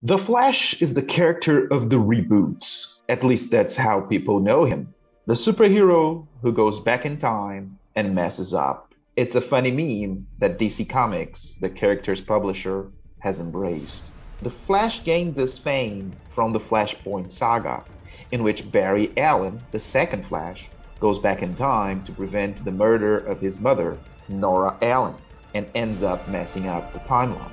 The Flash is the character of the reboots. At least that's how people know him. The superhero who goes back in time and messes up. It's a funny meme that DC Comics, the character's publisher, has embraced. The Flash gained this fame from the Flashpoint saga, in which Barry Allen, the second Flash, goes back in time to prevent the murder of his mother, Nora Allen, and ends up messing up the timeline.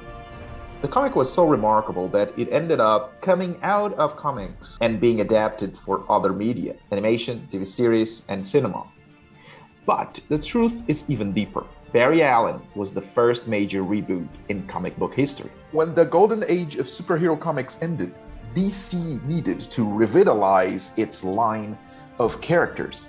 The comic was so remarkable that it ended up coming out of comics and being adapted for other media, animation, TV series, and cinema. But the truth is even deeper. Barry Allen was the first major reboot in comic book history. When the golden age of superhero comics ended, DC needed to revitalize its line of characters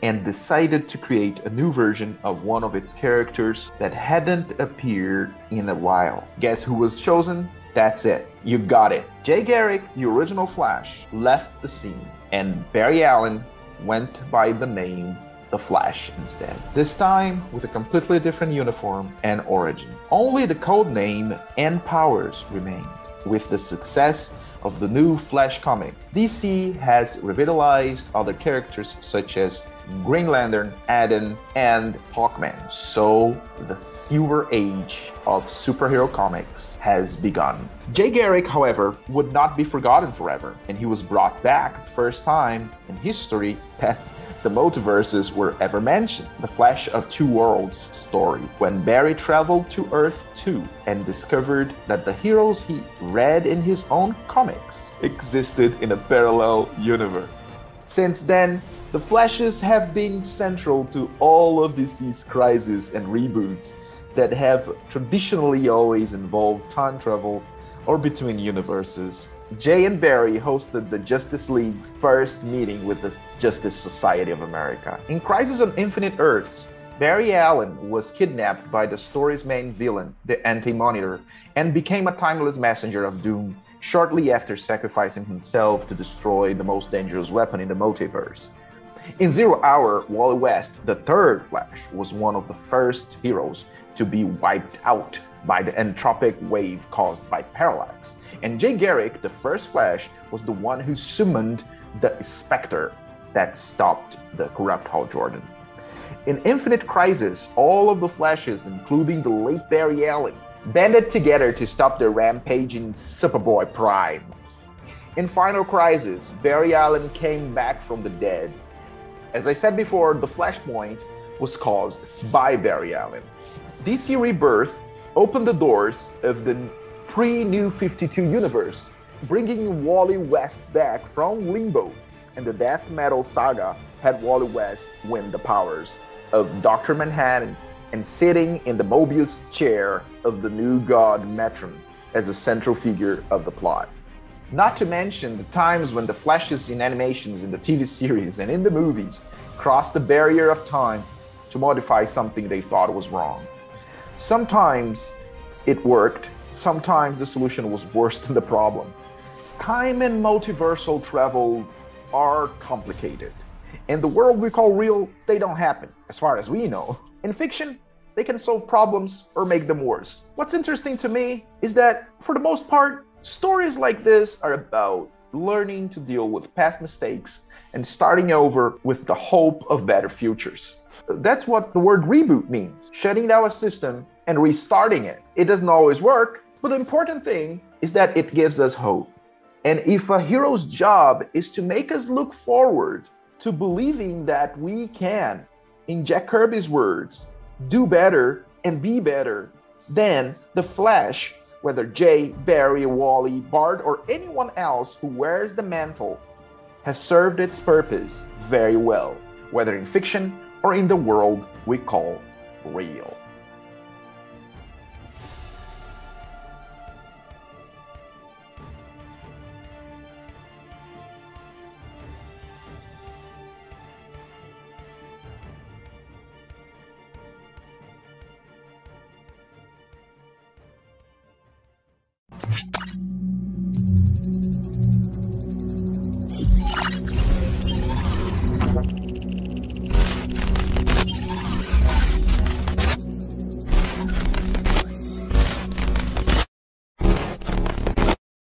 and decided to create a new version of one of its characters that hadn't appeared in a while. Guess who was chosen? That's it. You got it. Jay Garrick, the original Flash, left the scene, and Barry Allen went by the name The Flash instead. This time with a completely different uniform and origin. Only the code name and powers remained. With the success of the new Flash comic, DC has revitalized other characters such as Green Lantern, Adam, and Hawkman. So the silver age of superhero comics has begun. Jay Garrick, however, would not be forgotten forever, and he was brought back the first time in history that the multiverses were ever mentioned. The Flash of Two Worlds story, when Barry traveled to Earth 2 and discovered that the heroes he read in his own comics existed in a parallel universe. Since then, the Flashes have been central to all of DC's crises and reboots that have traditionally always involved time travel or between universes. Jay and Barry hosted the Justice League's first meeting with the Justice Society of America. In Crisis on Infinite Earths, Barry Allen was kidnapped by the story's main villain, the Anti-Monitor, and became a timeless messenger of doom shortly after sacrificing himself to destroy the most dangerous weapon in the multiverse. In Zero Hour, Wally West, the third Flash, was one of the first heroes to be wiped out by the entropic wave caused by Parallax. And Jay Garrick, the first Flash, was the one who summoned the Spectre that stopped the corrupt Hal Jordan. In Infinite Crisis, all of the Flashes, including the late Barry Allen, banded together to stop the rampaging Superboy Prime. In Final Crisis, Barry Allen came back from the dead. As I said before, the Flashpoint was caused by Barry Allen. DC Rebirth opened the doors of the pre-New 52 universe, bringing Wally West back from Limbo, and the Death Metal saga had Wally West win the powers of Dr. Manhattan and sitting in the Mobius chair of the new god Metron as a central figure of the plot. Not to mention the times when the Flashes in animations in the TV series and in the movies crossed the barrier of time to modify something they thought was wrong. Sometimes it worked, sometimes the solution was worse than the problem. Time and multiversal travel are complicated. In the world we call real, they don't happen, as far as we know. In fiction, they can solve problems or make them worse. What's interesting to me is that, for the most part, stories like this are about learning to deal with past mistakes and starting over with the hope of better futures. That's what the word reboot means, shutting down a system and restarting it. It doesn't always work, but the important thing is that it gives us hope. And if a hero's job is to make us look forward to believing that we can, in Jack Kirby's words, do better and be better, then the Flash, whether Jay, Barry, Wally, Bart, or anyone else who wears the mantle, has served its purpose very well, whether in fiction or in the world we call real.